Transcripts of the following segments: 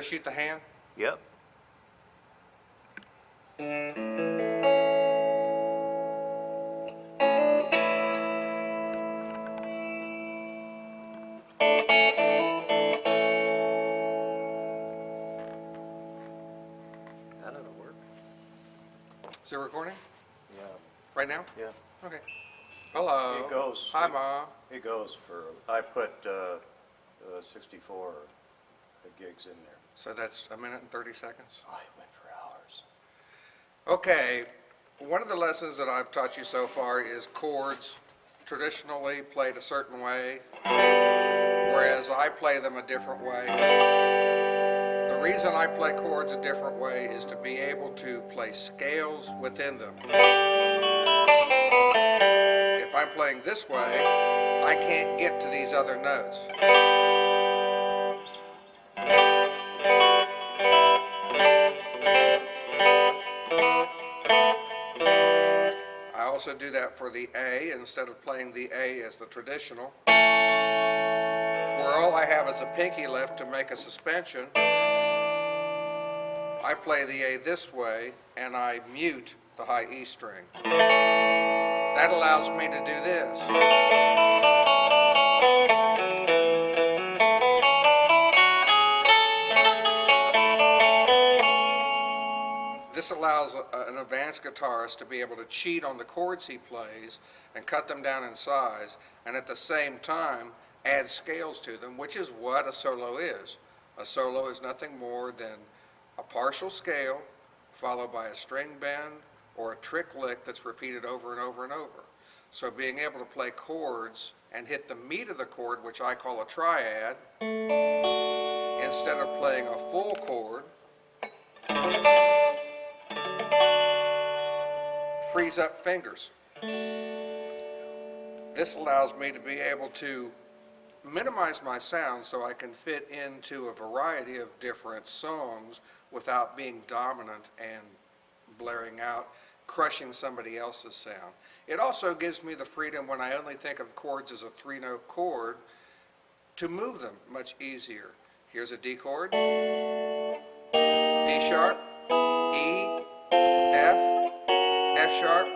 I shoot the hand? Yep. That ought to work. Is it recording? Yeah. Right now? Yeah. Okay. Hello. It goes. Hi, Ma. It goes for, I put 64 gigs in there. So that's a minute and 30 seconds? I went for hours. Okay. One of the lessons that I've taught you so far is chords traditionally played a certain way, whereas I play them a different way. The reason I play chords a different way is to be able to play scales within them. If I'm playing this way, I can't get to these other notes. I also do that for the A instead of playing the A as the traditional, where all I have is a pinky lift to make a suspension. I play the A this way and I mute the high E string. That allows me to do this. This allows an advanced guitarist to be able to cheat on the chords he plays and cut them down in size, and at the same time add scales to them, which is what a solo is. A solo is nothing more than a partial scale followed by a string bend or a trick lick that's repeated over and over and over. So being able to play chords and hit the meat of the chord, which I call a triad, instead of playing a full chord, frees up fingers. This allows me to be able to minimize my sound so I can fit into a variety of different songs without being dominant and blaring out, crushing somebody else's sound. It also gives me the freedom, when I only think of chords as a 3-note chord, to move them much easier. Here's a D chord, D sharp, E, F, F sharp, G.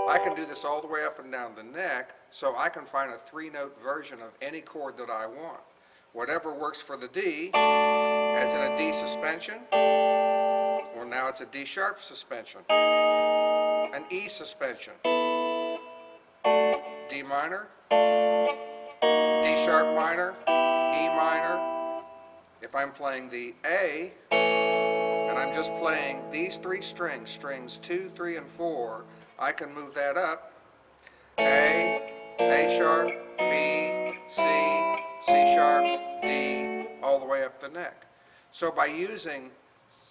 I can do this all the way up and down the neck, so I can find a 3-note version of any chord that I want. Whatever works for the D, as in a D suspension, well, now it's a D sharp suspension, an E suspension, D minor, D sharp minor, E minor. If I'm playing the A, and I'm just playing these 3 strings, strings 2, 3, and 4, I can move that up, A sharp, B, C, C sharp, D, all the way up the neck. So by using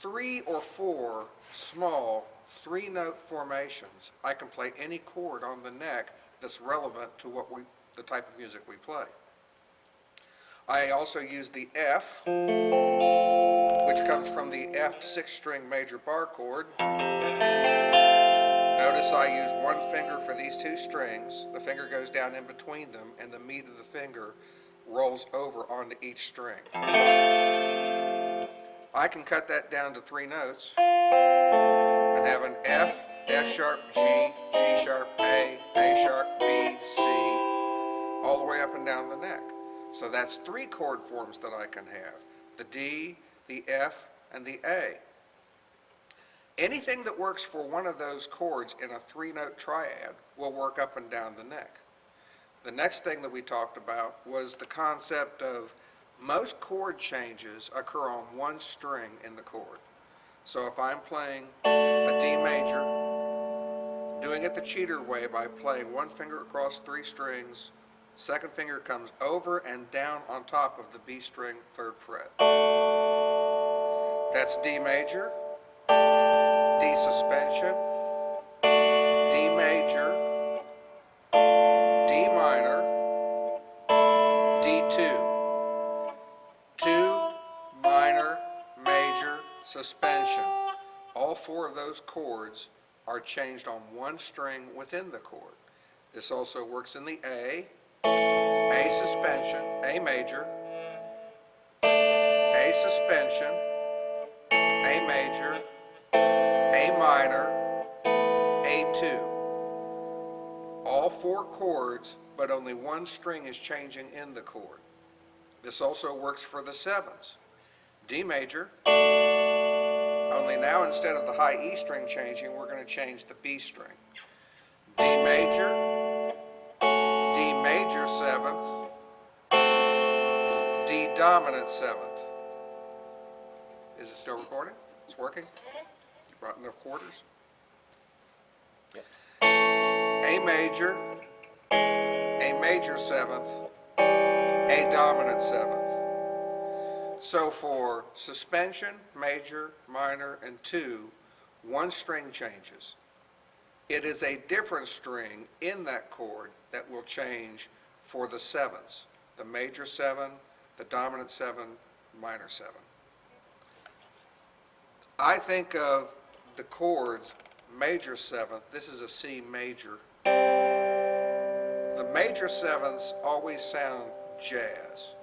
3 or 4 small 3-note formations, I can play any chord on the neck that's relevant to the type of music we play. I also use the F, which comes from the F 6-string major bar chord. Notice I use one finger for these 2 strings. The finger goes down in between them, and the meat of the finger rolls over onto each string. I can cut that down to 3 notes and have an F, F sharp, G, G sharp, A sharp, B, C, all the way up and down the neck. So that's 3 chord forms that I can have: the D, the F, and the A. Anything that works for one of those chords in a 3-note triad will work up and down the neck. The next thing that we talked about was the concept of most chord changes occur on one string in the chord. So if I'm playing a D major, doing it the cheater way by playing one finger across 3 strings, second finger comes over and down on top of the B string 3rd fret. That's D major, D suspension, D major, D minor, D2. 2 minor, major, suspension. All 4 of those chords are changed on one string within the chord. This also works in the A suspension, A major, A A suspension, A major, A minor, A2. All four chords, but only one string is changing in the chord. This also works for the sevens. D major, only now instead of the high E string changing, we're going to change the B string. D major, D major seventh, D dominant seventh. Is it still recording? It's working? You brought enough quarters? Yep. A major seventh, A dominant seventh. So for suspension, major, minor, and 2, one string changes. It is a different string in that chord that will change for the sevens. The major 7, the dominant 7, minor 7. I think of the chords major 7th, this is a C major. The major 7ths always sound jazz.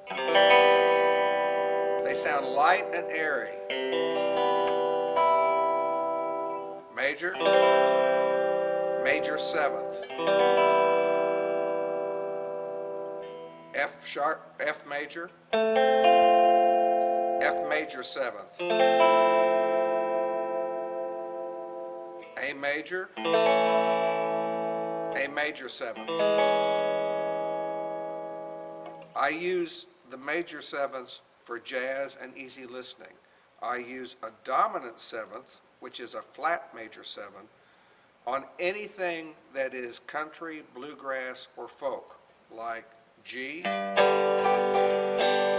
They sound light and airy. Major, major 7th. F sharp, F major, F major 7th. A major, A major 7th. I use the major 7ths for jazz and easy listening. I use a dominant 7th, which is a flat major 7, on anything that is country, bluegrass, or folk, like G,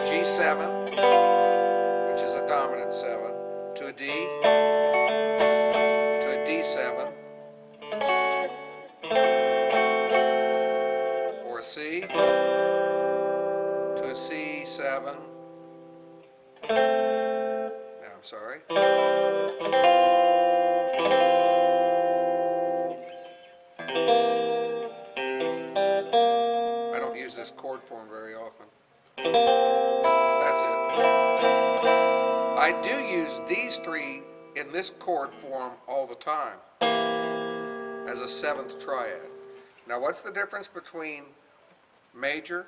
G7, which is a dominant 7, to a D, to a D7, or a C, to a C7. Now I'm sorry. I don't use this chord form very often. That's it. I do use these 3 in this chord form all the time as a 7th triad. Now what's the difference between major,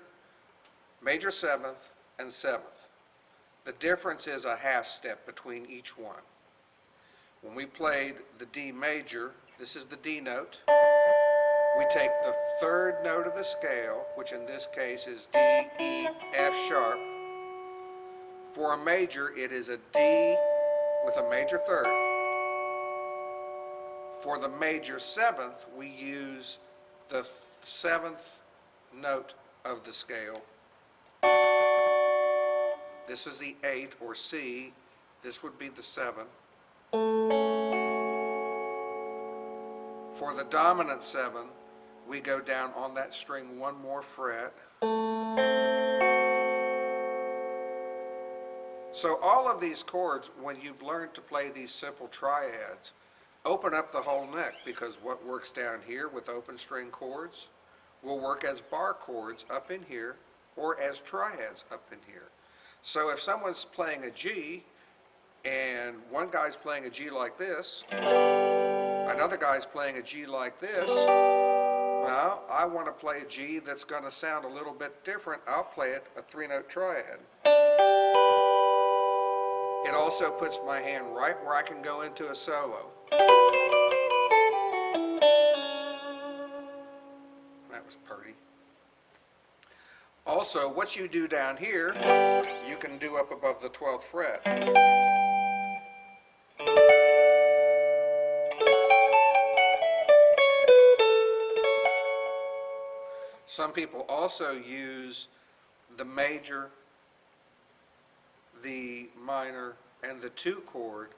major 7th, and 7th? The difference is a half step between each one. When we played the D major, this is the D note. We take the 3rd note of the scale, which in this case is D, E, F sharp. For a major, it is a D with a major 3rd. For the major 7th, we use the 7th note of the scale. This is the 8 or C. This would be the 7. For the dominant 7, we go down on that string one more fret. So all of these chords, when you've learned to play these simple triads, open up the whole neck, because what works down here with open string chords will work as bar chords up in here or as triads up in here. So if someone's playing a G and one guy's playing a G like this, another guy's playing a G like this, well, I want to play a G that's going to sound a little bit different. I'll play it a 3-note triad. It also puts my hand right where I can go into a solo. That was pretty. Also, what you do down here, you can do up above the 12th fret. Some people also use the major, the minor, and the 2 chord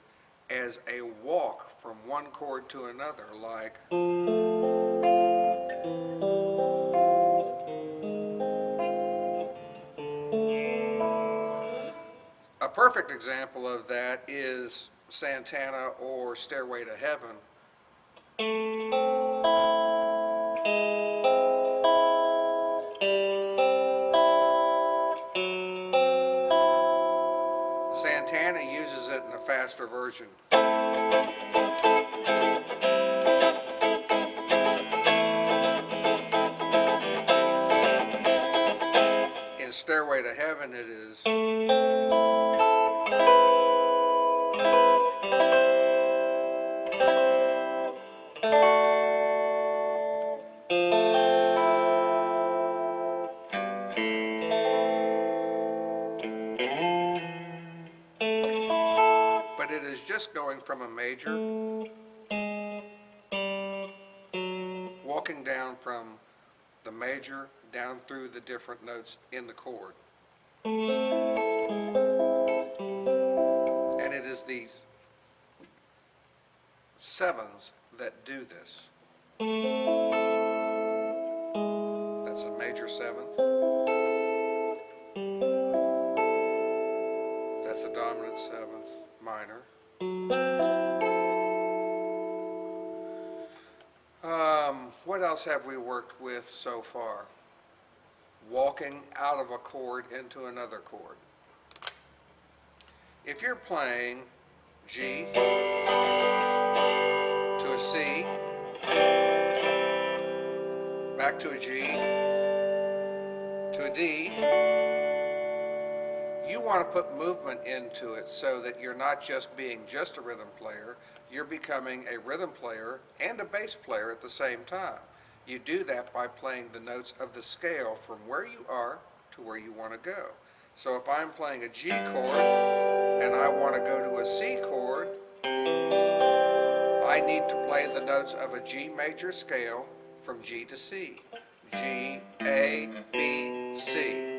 as a walk from one chord to another, like a perfect example of that is Santana or Stairway to Heaven. This faster version. In Stairway to Heaven it is. But it is just going from a major, walking down from the major down through the different notes in the chord. And it is these sevens that do this. That's a major seventh. That's a dominant seventh minor. What else have we worked with so far? Walking out of a chord into another chord. If you're playing G to a C, back to a G, to a D, you want to put movement into it so that you're not just being just a rhythm player, you're becoming a rhythm player and a bass player at the same time. You do that by playing the notes of the scale from where you are to where you want to go. So if I'm playing a G chord and I want to go to a C chord, I need to play the notes of a G major scale from G to C. G, A, B, C.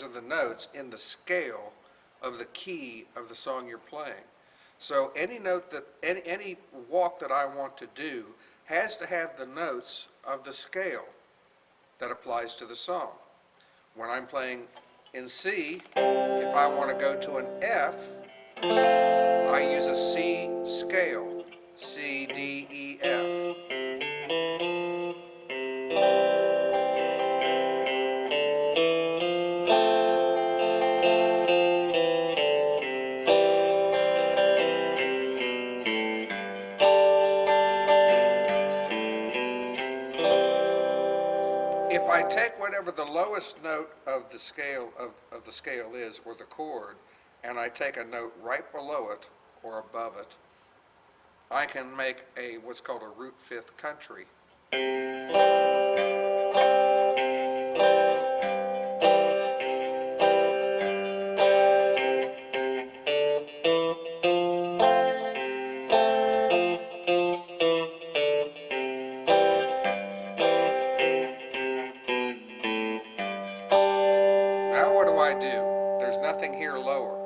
Of the notes in the scale of the key of the song you're playing. So any note that any walk that I want to do has to have the notes of the scale that applies to the song. When I'm playing in C, if I want to go to an F, I use a C scale, C, D, E, F. If I take whatever the lowest note of the scale is, or the chord, and I take a note right below it or above it, I can make a what's called a root fifth country. There's nothing here lower.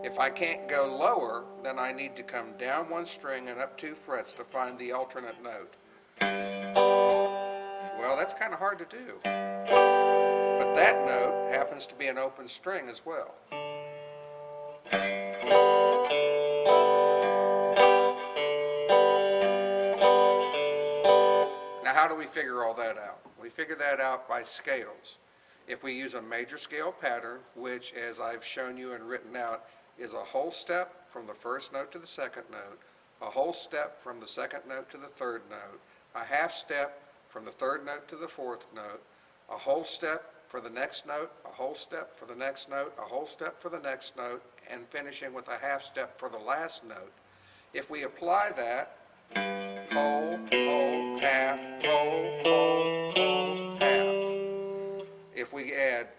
If I can't go lower, then I need to come down one string and up 2 frets to find the alternate note. Well, that's kind of hard to do. But that note happens to be an open string as well. Now, how do we figure all that out? We figure that out by scales. If we use a major scale pattern, which, as I've shown you and written out, is a whole step from the first note to the second note, a whole step from the second note to the third note, a half step from the third note to the fourth note, a whole step for the next note, a whole step for the next note, a whole step for the next note, and finishing with a half step for the last note. If we apply that, whole, whole, half, whole, whole, whole, half.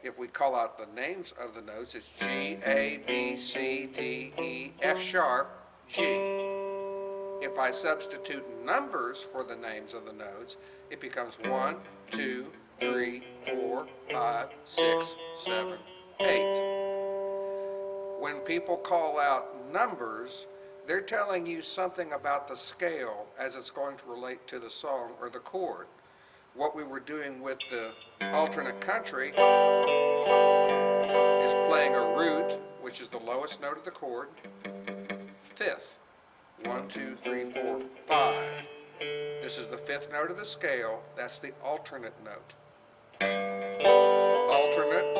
If we call out the names of the notes, it's G, A, B, C, D, E, F sharp, G. If I substitute numbers for the names of the notes, it becomes 1, 2, 3, 4, 5, 6, 7, 8. When people call out numbers, they're telling you something about the scale as it's going to relate to the song or the chord. what we were doing with the alternate country is playing a root, which is the lowest note of the chord, fifth. 1, 2, 3, 4, 5. This is the fifth note of the scale. That's the alternate note. Alternate.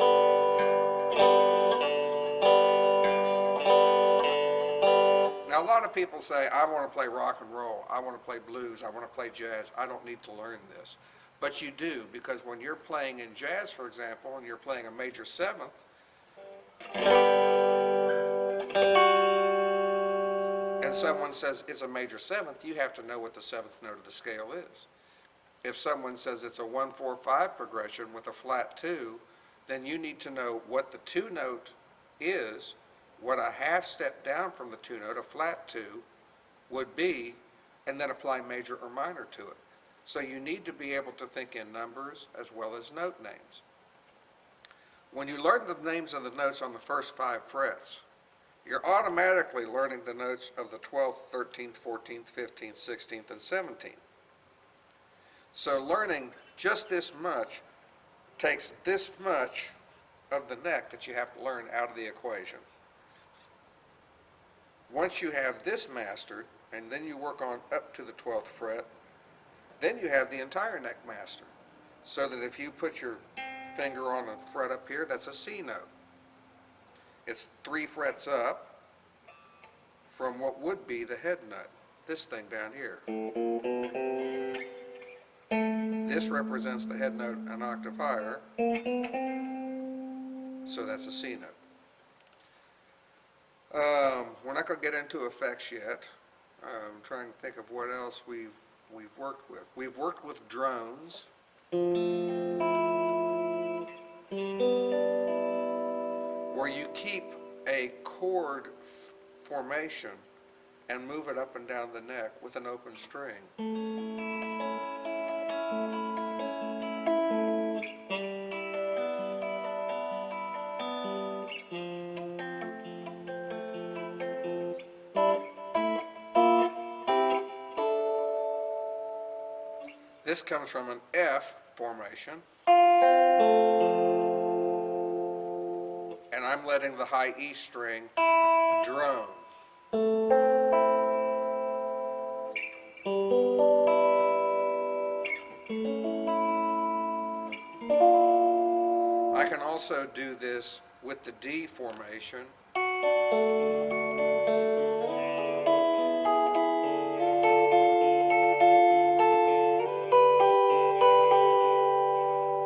Now, a lot of people say, I want to play rock and roll, I want to play blues, I want to play jazz, I don't need to learn this. But you do, because when you're playing in jazz, for example, and you're playing a major seventh, and someone says it's a major seventh, you have to know what the seventh note of the scale is. If someone says it's a 1, 4, 5 progression with a flat 2, then you need to know what the 2 note is, what a half step down from the 2 note, a flat 2, would be, and then apply major or minor to it. So you need to be able to think in numbers as well as note names. When you learn the names of the notes on the first 5 frets, you're automatically learning the notes of the 12th, 13th, 14th, 15th, 16th, and 17th. So learning just this much takes this much of the neck that you have to learn out of the equation. Once you have this mastered, and then you work on up to the 12th fret, then you have the entire neck mastered. So that if you put your finger on a fret up here, that's a C note. It's 3 frets up from what would be the head nut, this thing down here. This represents the head note an octave higher, so that's a C note. We're not going to get into effects yet. I'm trying to think of what else we've worked with. We've worked with drones. Where you keep a chord formation and move it up and down the neck with an open string. This comes from an F formation, and I'm letting the high E string drone. I can also do this with the D formation.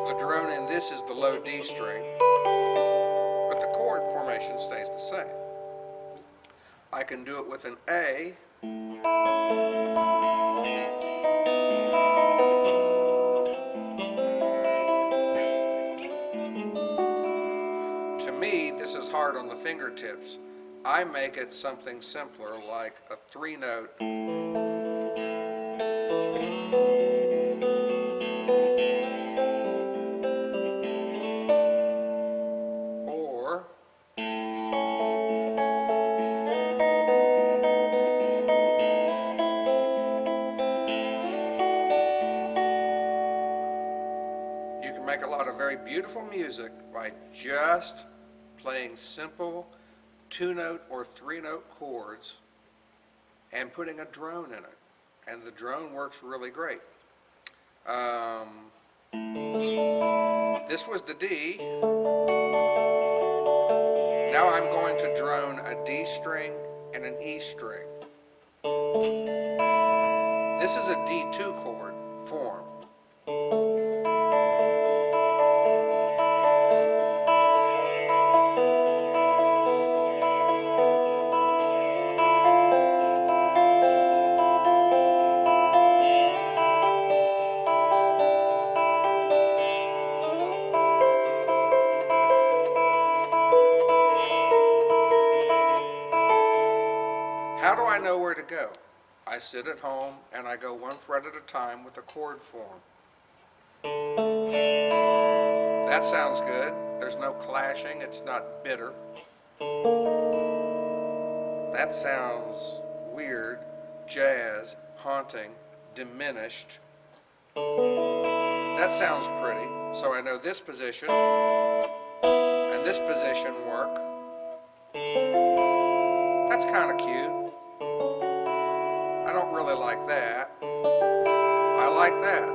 The drone in this is the low D string, but the chord formation stays the same. I can do it with an A. To me, this is hard on the fingertips. I make it something simpler, like a 3 note. Or you can make a lot of very beautiful music by just playing simple 2-note or 3-note chords and putting a drone in it. And the drone works really great. This was the D. Now I'm going to drone a D string and an E string. This is a D2 chord form. How do I know where to go? I sit at home and I go 1 fret at a time with a chord form. That sounds good. There's no clashing. It's not bitter. That sounds weird, jazz, haunting, diminished. That sounds pretty. So I know this position and this position work. That's kind of cute. I don't really like that. I like that.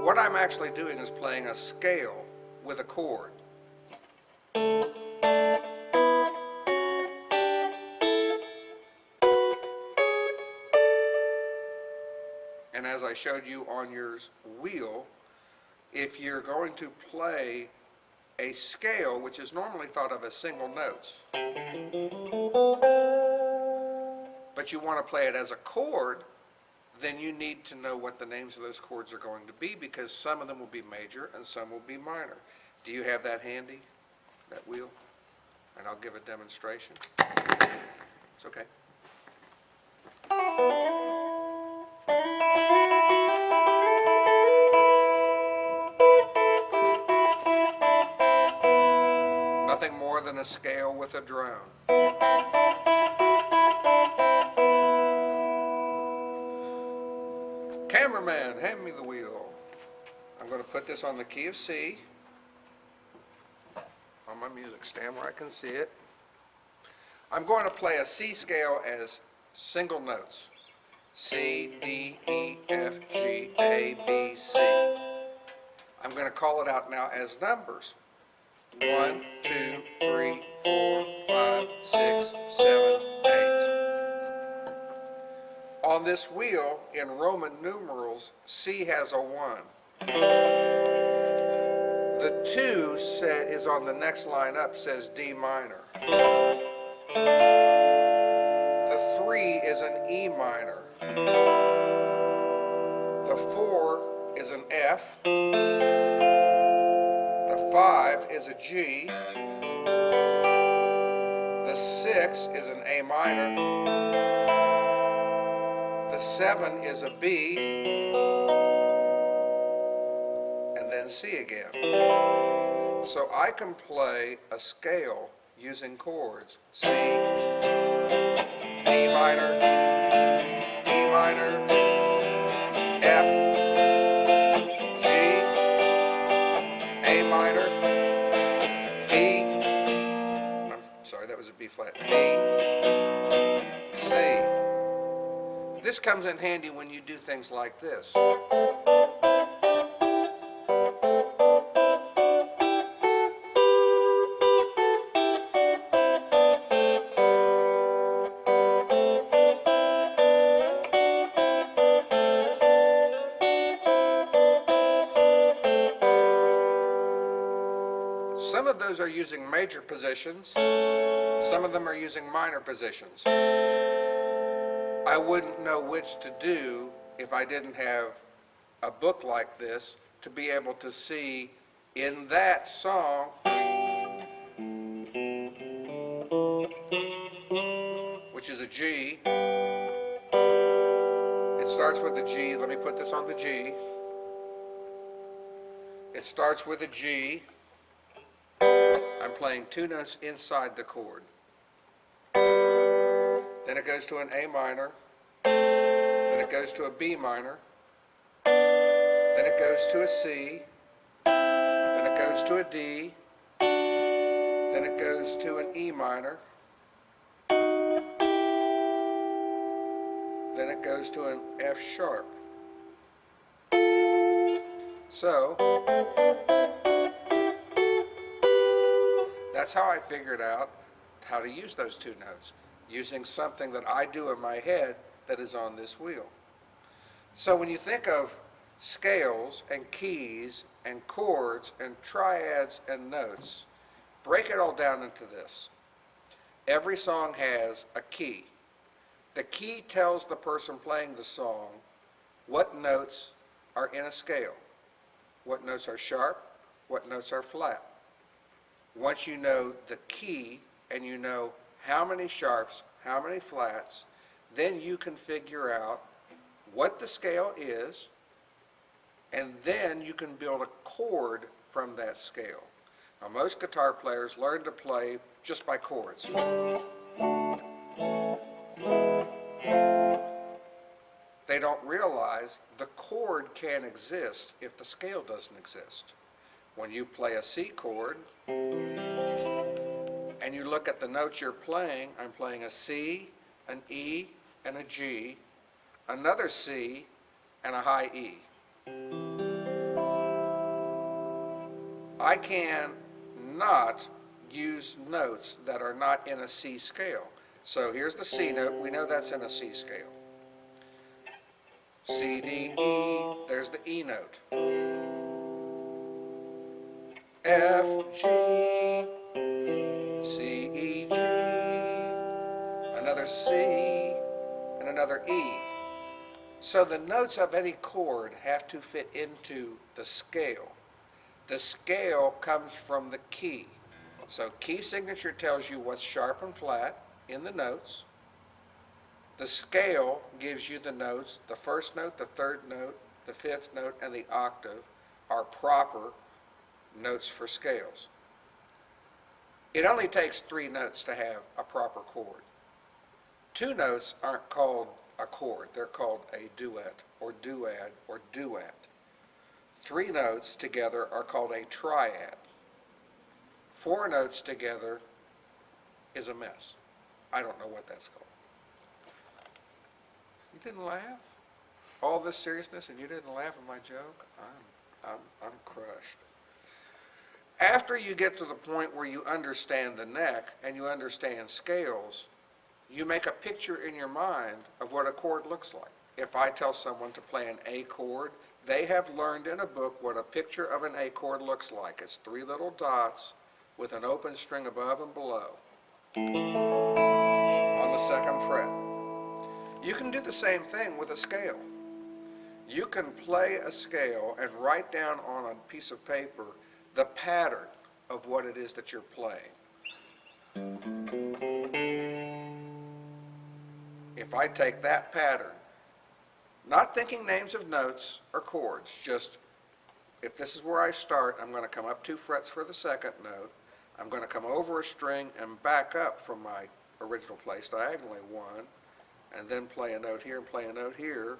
What I'm actually doing is playing a scale with a chord. And as I showed you on your wheel, if you're going to play a scale, which is normally thought of as single notes, but you want to play it as a chord, then you need to know what the names of those chords are going to be, because some of them will be major and some will be minor. Do you have that handy, that wheel? And I'll give a demonstration. It's okay. Nothing more than a scale with a drone. Cameraman, hand me the wheel. I'm going to put this on the key of C, on my music stand where I can see it. I'm going to play a C scale as single notes. C, D, E, F, G, A, B, C. I'm going to call it out now as numbers. 1, 2, 3, 4, 5, 6, 7, 8. On this wheel, in Roman numerals, C has a 1. The 2 is on the next line up, says D minor. The 3 is an E minor. The 4 is an F. The 5 is a G. The 6 is an A minor. The 7 is a B. And then C again. So I can play a scale using chords. C, D minor, E minor, F, G, A minor, B, I'm sorry, that was a B flat, B, C. This comes in handy when you do things like this. Some of those are using major positions, some of them are using minor positions. I wouldn't know which to do if I didn't have a book like this to be able to see in that song which is a G. It starts with a G. Let me put this on the G. It starts with a G. I'm playing 2 notes inside the chord. Then it goes to an A minor. Then it goes to a B minor. Then it goes to a C. Then it goes to a D. Then it goes to an E minor. Then it goes to an F sharp. So that's how I figured out how to use those 2 notes, using something that I do in my head that is on this wheel. So when you think of scales and keys and chords and triads and notes, break it all down into this. Every song has a key. The key tells the person playing the song what notes are in a scale, what notes are sharp, what notes are flat. Once you know the key and you know how many sharps, how many flats, then you can figure out what the scale is, and then you can build a chord from that scale. Now, most guitar players learn to play just by chords. They don't don't realize the chord can't exist if the scale doesn't exist. When you play a C chord and you look at the notes you're playing, I'm playing a C, an E, and a G, another C, and a high E. I can not use notes that are not in a C scale. So here's the C note. We know that's in a C scale. C, D, E, there's the E note. F, G, C, E, G, another C, and another E. So the notes of any chord have to fit into the scale. The scale comes from the key. So key signature tells you what's sharp and flat in the notes. The scale gives you the notes. The first note, the third note, the fifth note, and the octave are proper notes for scales. It only takes 3 notes to have a proper chord. 2 notes aren't called a chord. They're called a duet or duad or duet. 3 notes together are called a triad. 4 notes together is a mess. I don't know what that's called. You didn't laugh? All this seriousness and you didn't laugh at my joke? I'm crushed. After you get to the point where you understand the neck and you understand scales, you make a picture in your mind of what a chord looks like. If I tell someone to play an A chord, they have learned in a book what a picture of an A chord looks like. It's 3 little dots with an open string above and below on the 2nd fret. You can do the same thing with a scale. You can play a scale and write down on a piece of paper the pattern of what it is that you're playing. If I take that pattern, not thinking names of notes or chords, just if this is where I start, I'm going to come up 2 frets for the 2nd note. I'm going to come over a string and back up from my original place diagonally 1, and then play a note here and play a note here.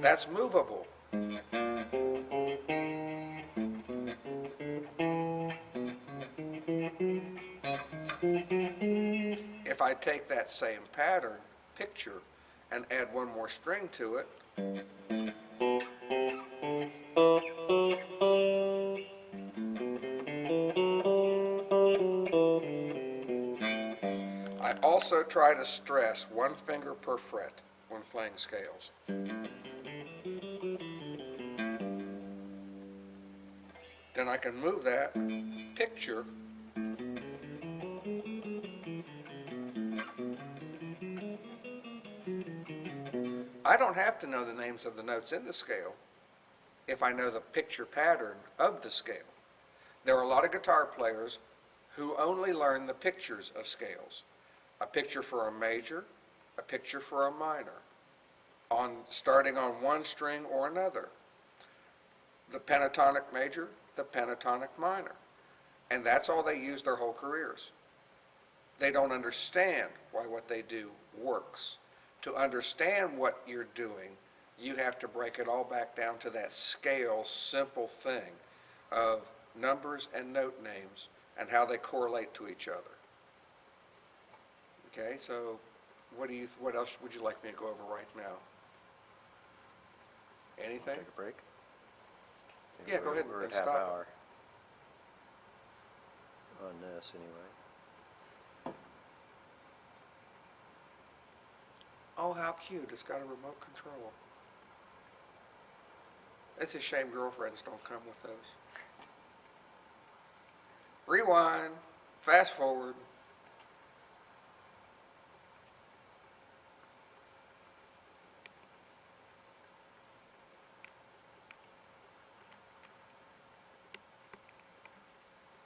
That's movable. If I take that same pattern, picture, and add 1 more string to it, I also try to stress 1 finger per fret when playing scales. Then I can move that picture I don't have to know the names of the notes in the scale if I know the picture pattern of the scale. There are a lot of guitar players who only learn the pictures of scales. A picture for a major, a picture for a minor, starting on 1 string or another. The pentatonic major, the pentatonic minor. And that's all they use their whole careers. They don't understand why what they do works. To understand what you're doing, you have to break it all back down to that scale, simple thing of numbers and note names and how they correlate to each other. Okay, so what else would you like me to go over right now? Anything? Take a break? Yeah, go ahead We're and at half stop it. hour on this anyway. Oh, how cute. It's got a remote control. It's a shame girlfriends don't come with those. Rewind. Fast forward.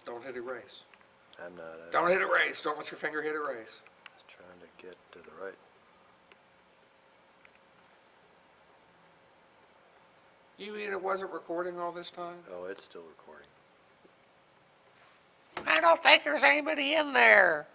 Don't hit erase. I'm not. Don't hit erase. Don't let your finger hit erase. Just trying to get to the right. You mean it wasn't recording all this time? Oh, it's still recording. I don't think there's anybody in there.